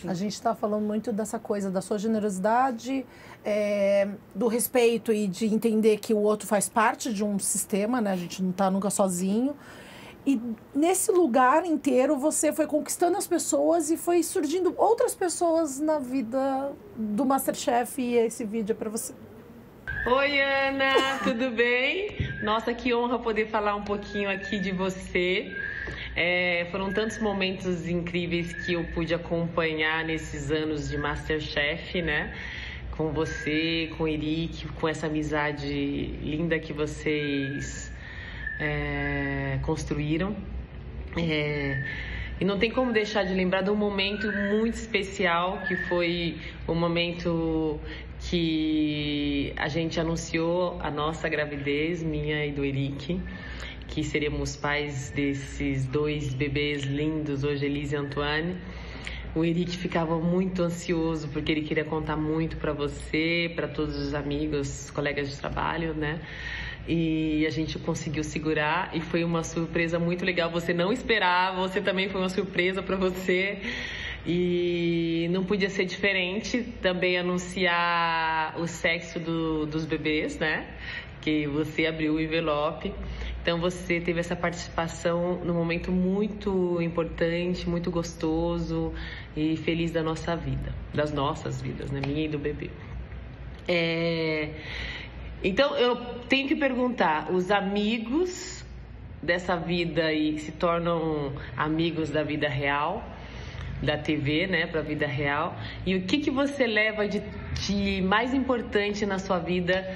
A gente está falando muito dessa coisa da sua generosidade, do respeito e de entender que o outro faz parte de um sistema, né? A gente não está nunca sozinho. E nesse lugar inteiro você foi conquistando as pessoas e foi surgindo outras pessoas na vida do MasterChef, e esse vídeo é para você. Oi, Ana, tudo bem? Nossa, que honra poder falar um pouquinho aqui de você. Foram tantos momentos incríveis que eu pude acompanhar nesses anos de MasterChef, né? Com você, com o Eric, com essa amizade linda que vocês construíram. E não tem como deixar de lembrar de um momento muito especial, que foi o momento que a gente anunciou a nossa gravidez, minha e do Eric, que seríamos pais desses 2 bebês lindos, hoje Elise e Antoine. O Eric ficava muito ansioso, porque ele queria contar muito para você, para todos os amigos, colegas de trabalho, né? E a gente conseguiu segurar e foi uma surpresa muito legal. Você não esperava, você também foi uma surpresa para você. E não podia ser diferente também anunciar o sexo dos bebês, né? Que você abriu o envelope. Então você teve essa participação num momento muito importante, muito gostoso e feliz da nossa vida, das nossas vidas, né? Minha e do bebê. Então eu tenho que perguntar, os amigos dessa vida aí se tornam amigos da vida real, da TV, né, para a vida real, e o que você leva de mais importante na sua vida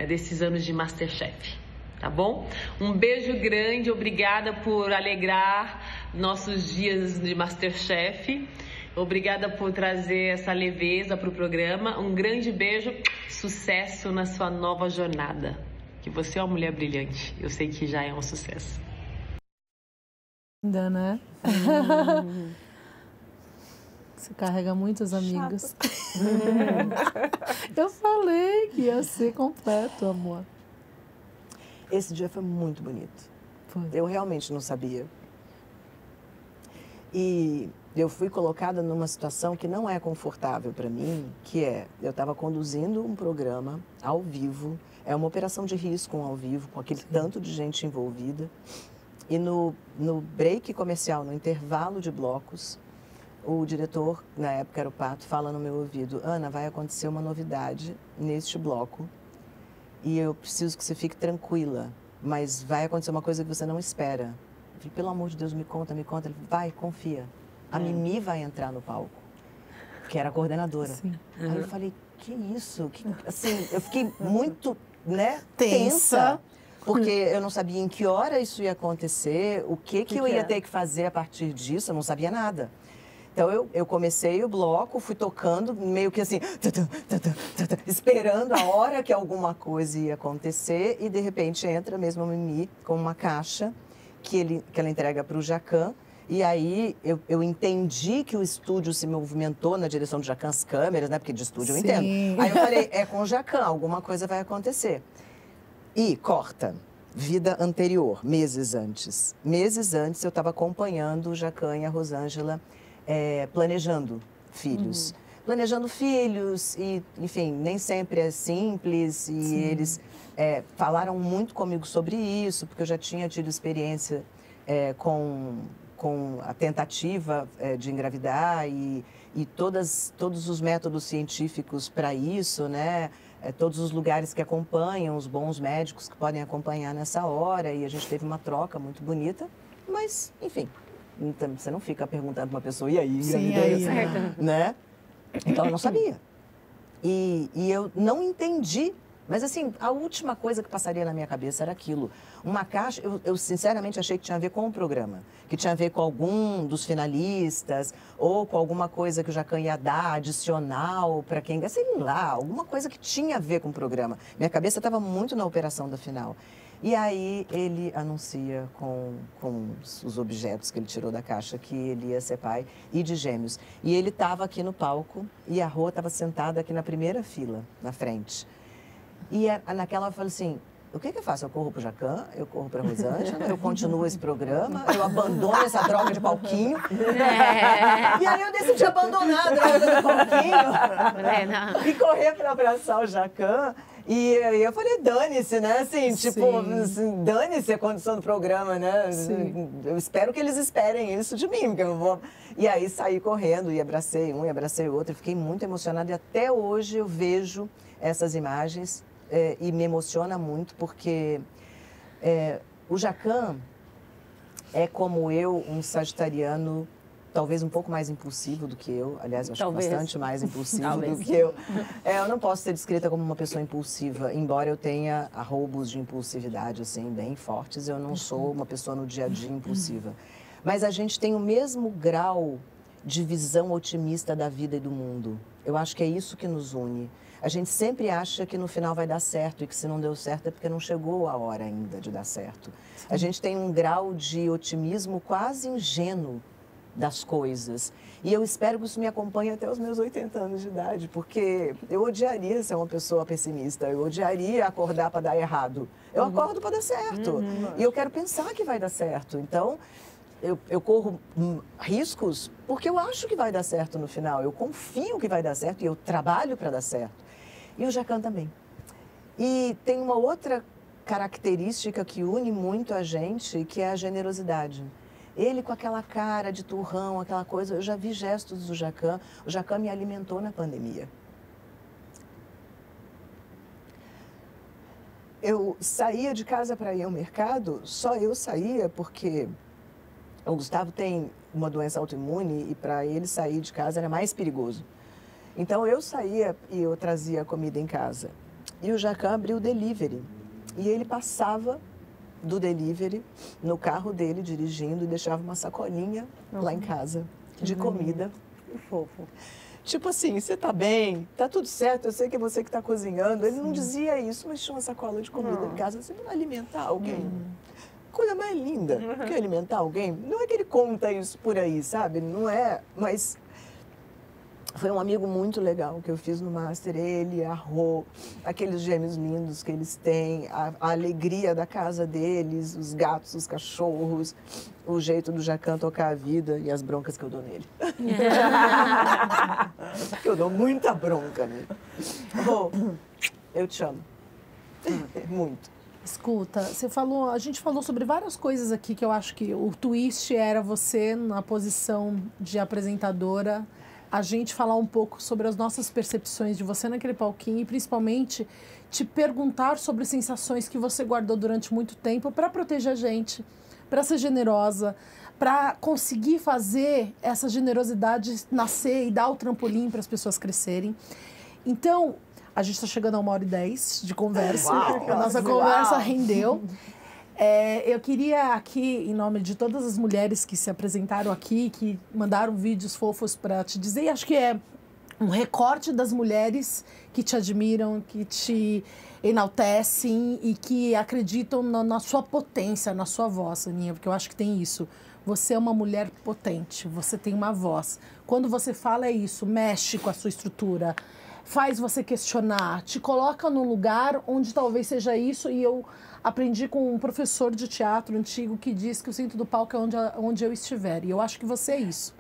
desses anos de MasterChef, tá bom? Um beijo grande, obrigada por alegrar nossos dias de MasterChef, obrigada por trazer essa leveza para o programa, um grande beijo, sucesso na sua nova jornada, que você é uma mulher brilhante, eu sei que já é um sucesso. Ainda, né? Você carrega muitos amigos. Eu falei que ia ser completo, amor. Esse dia foi muito bonito. Eu realmente não sabia. E eu fui colocada numa situação que não é confortável para mim, que eu estava conduzindo um programa ao vivo, é uma operação de risco ao vivo, com aquele tanto de gente envolvida. E no break comercial, no intervalo de blocos, o diretor, na época era o Pato, fala no meu ouvido: Ana, vai acontecer uma novidade neste bloco e eu preciso que você fique tranquila, mas vai acontecer uma coisa que você não espera. Eu falei, pelo amor de Deus, me conta. Ele falou, vai, confia. A Mimi vai entrar no palco, que era a coordenadora. Aí eu falei, que isso? Assim, eu fiquei muito, né, tensa. Porque eu não sabia em que hora isso ia acontecer, o que eu ia ter que fazer a partir disso, eu não sabia nada. Então eu comecei o bloco, fui tocando, meio que assim, esperando a hora que alguma coisa ia acontecer, e de repente entra mesmo a Mimi com uma caixa que ela entrega para o Jacan. E aí eu entendi que o estúdio se movimentou na direção do Jacan, as câmeras, né? Porque de estúdio eu entendo. Aí eu falei, é com o Jacan, alguma coisa vai acontecer. E corta, vida anterior, meses antes. Meses antes eu estava acompanhando o Jacan e a Rosângela planejando filhos. Planejando filhos e, enfim, nem sempre é simples. E eles falaram muito comigo sobre isso, porque eu já tinha tido experiência com a tentativa de engravidar e todos os métodos científicos para isso, né? Todos os lugares que acompanham, os bons médicos que podem acompanhar nessa hora, e a gente teve uma troca muito bonita, mas, enfim, então, você não fica perguntando para uma pessoa, e aí, engravidez, né? Então, eu não sabia. E eu não entendi, mas, assim, a última coisa que passaria na minha cabeça era aquilo. Uma caixa, eu sinceramente achei que tinha a ver com o programa, que tinha a ver com algum dos finalistas, ou com alguma coisa que o Jacan ia dar adicional para quem, sei lá, alguma coisa que tinha a ver com o programa. Minha cabeça estava muito na operação da final. E aí ele anuncia com os objetos que ele tirou da caixa que ele ia ser pai e de gêmeos. E ele estava aqui no palco e a Rô estava sentada aqui na primeira fila, na frente. E naquela eu falei assim, o que eu faço? Eu corro pro Jacan, eu corro pra Rosângela, eu continuo esse programa, eu abandono essa droga de palquinho. E aí eu decidi abandonar a droga do palquinho e correr pra abraçar o Jacan. E eu falei, dane-se, né? Assim, tipo, assim, dane-se a condição do programa, né? Sim. Eu espero que eles esperem isso de mim, porque eu vou... E aí saí correndo e abracei um e abracei o outro. Fiquei muito emocionada e até hoje eu vejo essas imagens e me emociona muito, porque o Jacan é como eu, um sagitariano, talvez um pouco mais impulsivo do que eu. Aliás, eu acho bastante mais impulsivo do que eu. Eu não posso ser descrita como uma pessoa impulsiva, embora eu tenha arroubos de impulsividade, assim, bem fortes. Eu não sou uma pessoa no dia a dia impulsiva. Mas a gente tem o mesmo grau de visão otimista da vida e do mundo. Eu acho que é isso que nos une. A gente sempre acha que no final vai dar certo e que se não deu certo é porque não chegou a hora ainda de dar certo. Sim. A gente tem um grau de otimismo quase ingênuo das coisas. E eu espero que isso me acompanhe até os meus 80 anos de idade, porque eu odiaria ser uma pessoa pessimista, eu odiaria acordar para dar errado. Eu acordo para dar certo. E eu quero pensar que vai dar certo. Então, eu corro riscos porque eu acho que vai dar certo no final. Eu confio que vai dar certo e eu trabalho para dar certo. E o Jacan também. E tem uma outra característica que une muito a gente, que é a generosidade. Ele com aquela cara de turrão, aquela coisa, eu já vi gestos do Jacan. O Jacan me alimentou na pandemia. Eu saía de casa para ir ao mercado, só eu saía porque o Gustavo tem uma doença autoimune e para ele sair de casa era mais perigoso. Então eu saía e eu trazia comida em casa. E o Jacan abriu o delivery. E ele passava do delivery no carro dele, dirigindo, e deixava uma sacolinha lá em casa de comida. Que fofo. Tipo assim, você tá bem? Tá tudo certo? Eu sei que é você que tá cozinhando. Ele não dizia isso, mas tinha uma sacola de comida em casa. Você vai alimentar alguém? Coisa mais linda. Quer alimentar alguém? Não é que ele conta isso por aí, sabe? Não é, mas... Foi um amigo muito legal que eu fiz no Master, ele, a Rô, aqueles gêmeos lindos que eles têm, a alegria da casa deles, os gatos, os cachorros, o jeito do Jacan tocar a vida e as broncas que eu dou nele. Eu dou muita bronca nele. Rô, eu te amo. Muito. Escuta, a gente falou sobre várias coisas aqui que eu acho que o twist era você na posição de apresentadora, a gente falar um pouco sobre as nossas percepções de você naquele palquinho e principalmente te perguntar sobre sensações que você guardou durante muito tempo para proteger a gente, para ser generosa, para conseguir fazer essa generosidade nascer e dar o trampolim para as pessoas crescerem. Então, a gente está chegando a 1h10 de conversa. Uau, a nossa conversa rendeu. Eu queria aqui, em nome de todas as mulheres que se apresentaram aqui, que mandaram vídeos fofos para te dizer, e acho que é um recorte das mulheres que te admiram, que te enaltecem e que acreditam na sua potência, na sua voz, Aninha, porque eu acho que tem isso. Você é uma mulher potente, você tem uma voz. Quando você fala é isso, mexe com a sua estrutura, faz você questionar, te coloca num lugar onde talvez seja isso, e eu aprendi com um professor de teatro antigo que diz que o centro do palco é onde eu estiver. E eu acho que você é isso.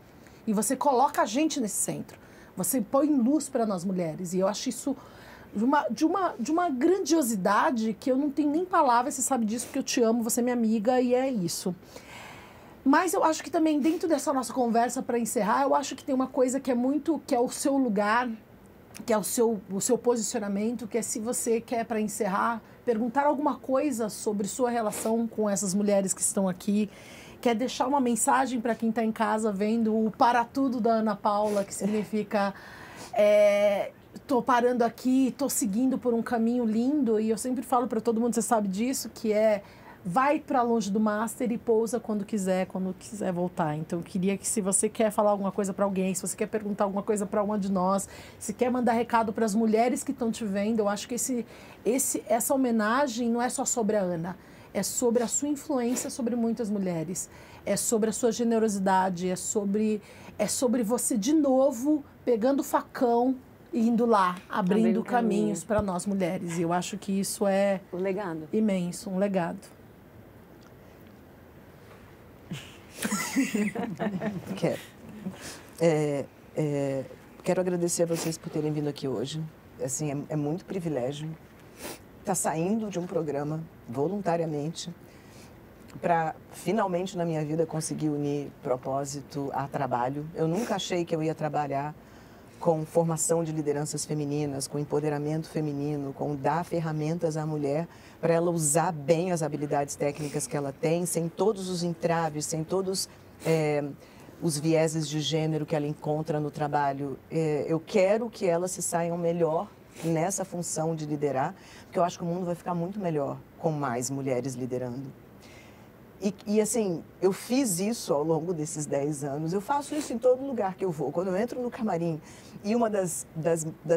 E você coloca a gente nesse centro. Você põe luz para nós mulheres. E eu acho isso de uma grandiosidade que eu não tenho nem palavras. Você sabe disso, porque eu te amo, você é minha amiga e é isso. Mas eu acho que também dentro dessa nossa conversa, para encerrar, eu acho que tem uma coisa que é o seu lugar, que é o seu posicionamento, que é, se você quer, para encerrar, perguntar alguma coisa sobre sua relação com essas mulheres que estão aqui, quer deixar uma mensagem para quem está em casa vendo o Para Tudo da Ana Paula, que significa tô parando aqui, tô seguindo por um caminho lindo, e eu sempre falo para todo mundo, você sabe disso, que vai para longe do Master e pousa quando quiser voltar. Então, eu queria que, se você quer falar alguma coisa para alguém, se você quer perguntar alguma coisa para uma de nós, se quer mandar recado para as mulheres que estão te vendo, eu acho que essa homenagem não é só sobre a Ana, é sobre a sua influência sobre muitas mulheres, é sobre a sua generosidade, é sobre você, de novo, pegando o facão indo lá, abrindo Abrindo caminhos para nós mulheres. E eu acho que isso é O legado. imenso, um legado. Quero. Quero agradecer a vocês por terem vindo aqui hoje. Assim, é muito privilégio estar saindo de um programa voluntariamente para finalmente na minha vida conseguir unir propósito a trabalho. Eu nunca achei que eu ia trabalhar com formação de lideranças femininas, com empoderamento feminino, com dar ferramentas à mulher para ela usar bem as habilidades técnicas que ela tem, sem todos os entraves, sem todos os vieses de gênero que ela encontra no trabalho. Eu quero que elas se saiam melhor nessa função de liderar, porque eu acho que o mundo vai ficar muito melhor com mais mulheres liderando. E assim, eu fiz isso ao longo desses 10 anos, eu faço isso em todo lugar que eu vou. Quando eu entro no camarim e uma das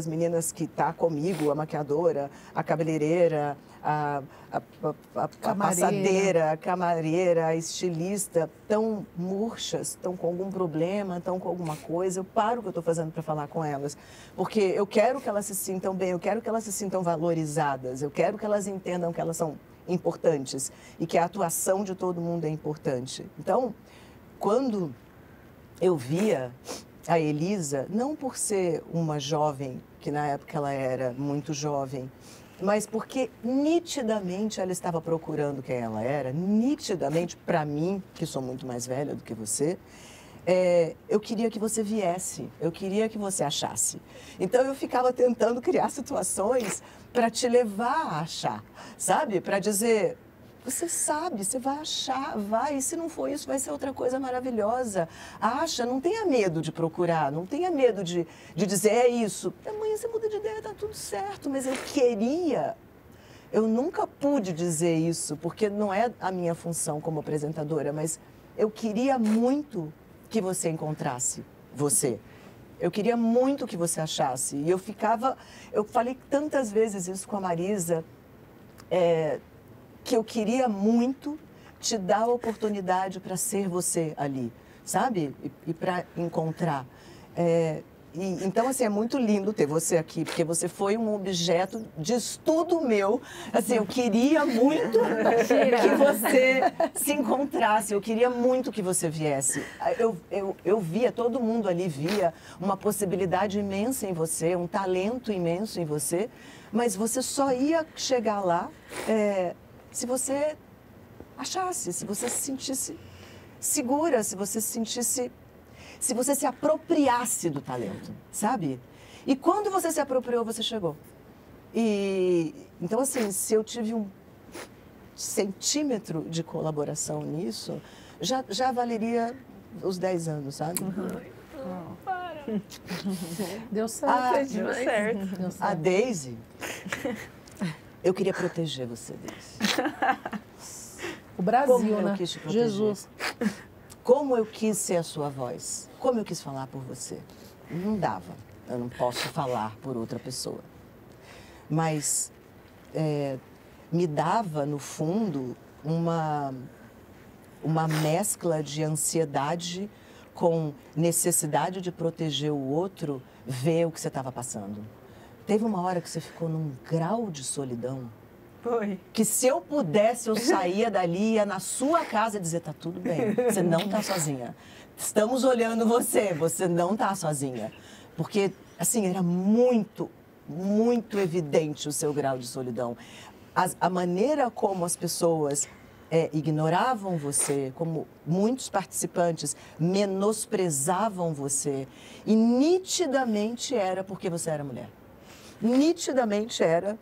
meninas que está comigo, a maquiadora, a cabeleireira, a passadeira, a camareira, a estilista, estão murchas, estão com algum problema, estão com alguma coisa, eu paro o que eu estou fazendo para falar com elas. Porque eu quero que elas se sintam bem, eu quero que elas se sintam valorizadas, eu quero que elas entendam que elas são importantes e que a atuação de todo mundo é importante. Então, quando eu via a Elisa, não por ser uma jovem, que na época ela era muito jovem, mas porque nitidamente ela estava procurando quem ela era, nitidamente, para mim, que sou muito mais velha do que você, eu queria que você viesse, eu queria que você achasse. Então eu ficava tentando criar situações para te levar a achar, sabe? Para dizer, você sabe, você vai achar, vai, e se não for isso, vai ser outra coisa maravilhosa. Acha, não tenha medo de procurar, não tenha medo de dizer, é isso. Amanhã você muda de ideia, tá tudo certo, mas eu nunca pude dizer isso, porque não é a minha função como apresentadora, mas eu queria muito que você encontrasse você. Eu queria muito que você achasse. E eu falei tantas vezes isso com a Marisa, que eu queria muito te dar a oportunidade para ser você ali, sabe? E para encontrar. Então, assim, é muito lindo ter você aqui, porque você foi um objeto de estudo meu. Assim, eu queria muito que você se encontrasse, eu queria muito que você viesse. Eu via, todo mundo ali via uma possibilidade imensa em você, um talento imenso em você, mas você só ia chegar lá se você achasse, se você se sentisse segura, se você se apropriasse do talento, sabe? E quando você se apropriou, você chegou. Então, assim, se eu tive um centímetro de colaboração nisso, já valeria os 10 anos, sabe? Deu certo. Deu certo. Deu certo. A Daisy, eu queria proteger você, Daisy. O Brasil, Como eu né? quis te proteger. Jesus. Como eu quis ser a sua voz, como eu quis falar por você. Não dava, eu não posso falar por outra pessoa. Mas me dava, no fundo, uma mescla de ansiedade com necessidade de proteger o outro, ver o que você estava passando. Teve uma hora que você ficou num grau de solidão. Foi. Que se eu pudesse, eu saía dali, ia na sua casa e dizer, tá tudo bem, você não tá sozinha. Estamos olhando você não tá sozinha. Porque, assim, era muito, muito evidente o seu grau de solidão. A maneira como as pessoas ignoravam você, como muitos participantes menosprezavam você, e nitidamente era porque você era mulher. Nitidamente era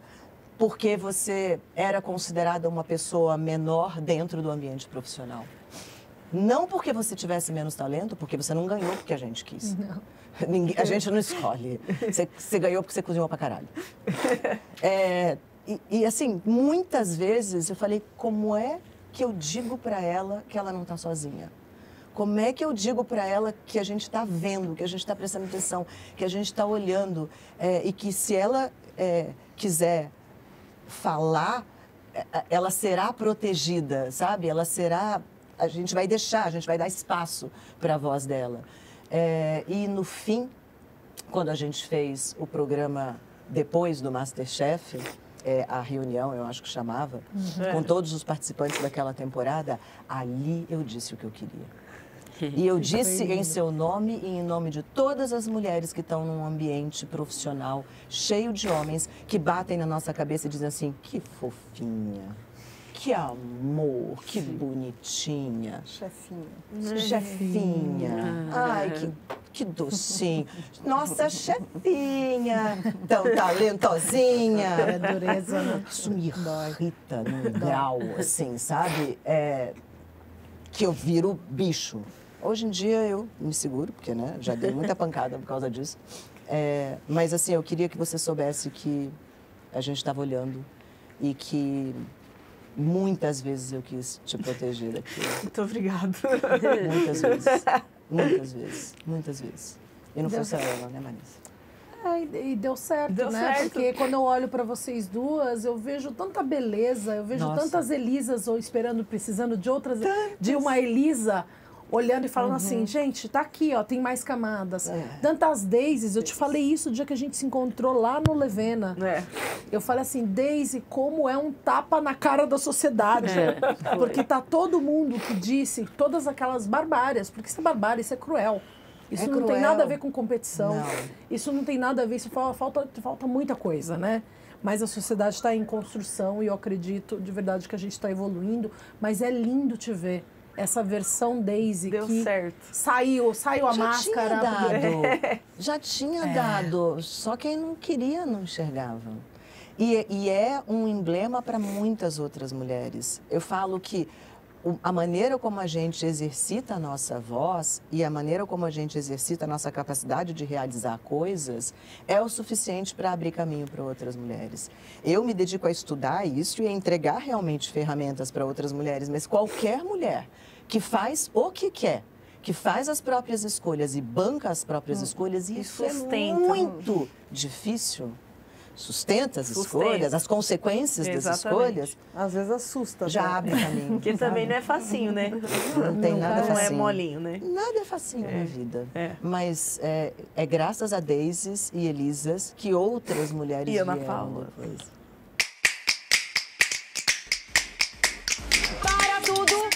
porque você era considerada uma pessoa menor dentro do ambiente profissional. Não porque você tivesse menos talento, porque você não ganhou porque a gente quis. Não. A gente não escolhe. Você ganhou porque você cozinhou pra caralho. Assim, muitas vezes eu falei, como é que eu digo pra ela que ela não tá sozinha? Como é que eu digo para ela que a gente está vendo, que a gente está prestando atenção, que a gente está olhando e que se ela quiser falar, ela será protegida, sabe? A gente vai dar espaço para a voz dela. E no fim, quando a gente fez o programa depois do MasterChef, a reunião, eu acho que chamava, com todos os participantes daquela temporada, ali eu disse o que eu queria. E eu disse em seu nome e em nome de todas as mulheres que estão num ambiente profissional cheio de homens que batem na nossa cabeça e dizem assim, que fofinha, que amor, que bonitinha. Chefinha. Ai, que docinho. Nossa, chefinha, tão talentosinha. É dureza, né? Isso me irrita num grau, assim, sabe? Que eu viro bicho. Hoje em dia eu me seguro, porque né, já dei muita pancada por causa disso. Mas assim, eu queria que você soubesse que a gente estava olhando e que muitas vezes eu quis te proteger daquilo. Muito obrigada. Muitas vezes. Muitas vezes. Muitas vezes. E não foi só ela, né, Marisa? E deu certo, Deu né? certo. Porque quando eu olho para vocês duas, eu vejo tanta beleza, eu vejo tantas Elisas ou esperando, precisando de outras, de uma Elisa, olhando e falando assim, gente, tá aqui, ó, tem mais camadas. Tantas Daisys, eu te falei isso o dia que a gente se encontrou lá no Levena. Eu falei assim, Daisy, como é um tapa na cara da sociedade. Porque tá todo mundo que disse todas aquelas barbárias, porque isso é barbárie, isso é cruel. Isso não tem nada a ver com competição. Não. Isso não tem nada a ver, isso falta muita coisa, né? Mas a sociedade está em construção e eu acredito de verdade que a gente está evoluindo. Mas é lindo te ver essa versão Daisy Deu que certo. saiu a máscara. Já tinha dado, só quem não queria não enxergava. E é um emblema para muitas outras mulheres. Eu falo que a maneira como a gente exercita a nossa voz e a maneira como a gente exercita a nossa capacidade de realizar coisas é o suficiente para abrir caminho para outras mulheres. Eu me dedico a estudar isso e a entregar realmente ferramentas para outras mulheres, mas qualquer mulher que faz o que quer, que faz as próprias escolhas e banca as próprias escolhas, e isso é muito difícil. Sustenta as escolhas, as consequências das escolhas. Às vezes assusta. Já abre caminho. Porque também não é facinho, né? Não tem nada facinho. Não é molinho, né? Nada é facinho na vida. Mas é graças a Daisys e Elisas que outras mulheres e Ana vieram Paula. depois. Para tudo!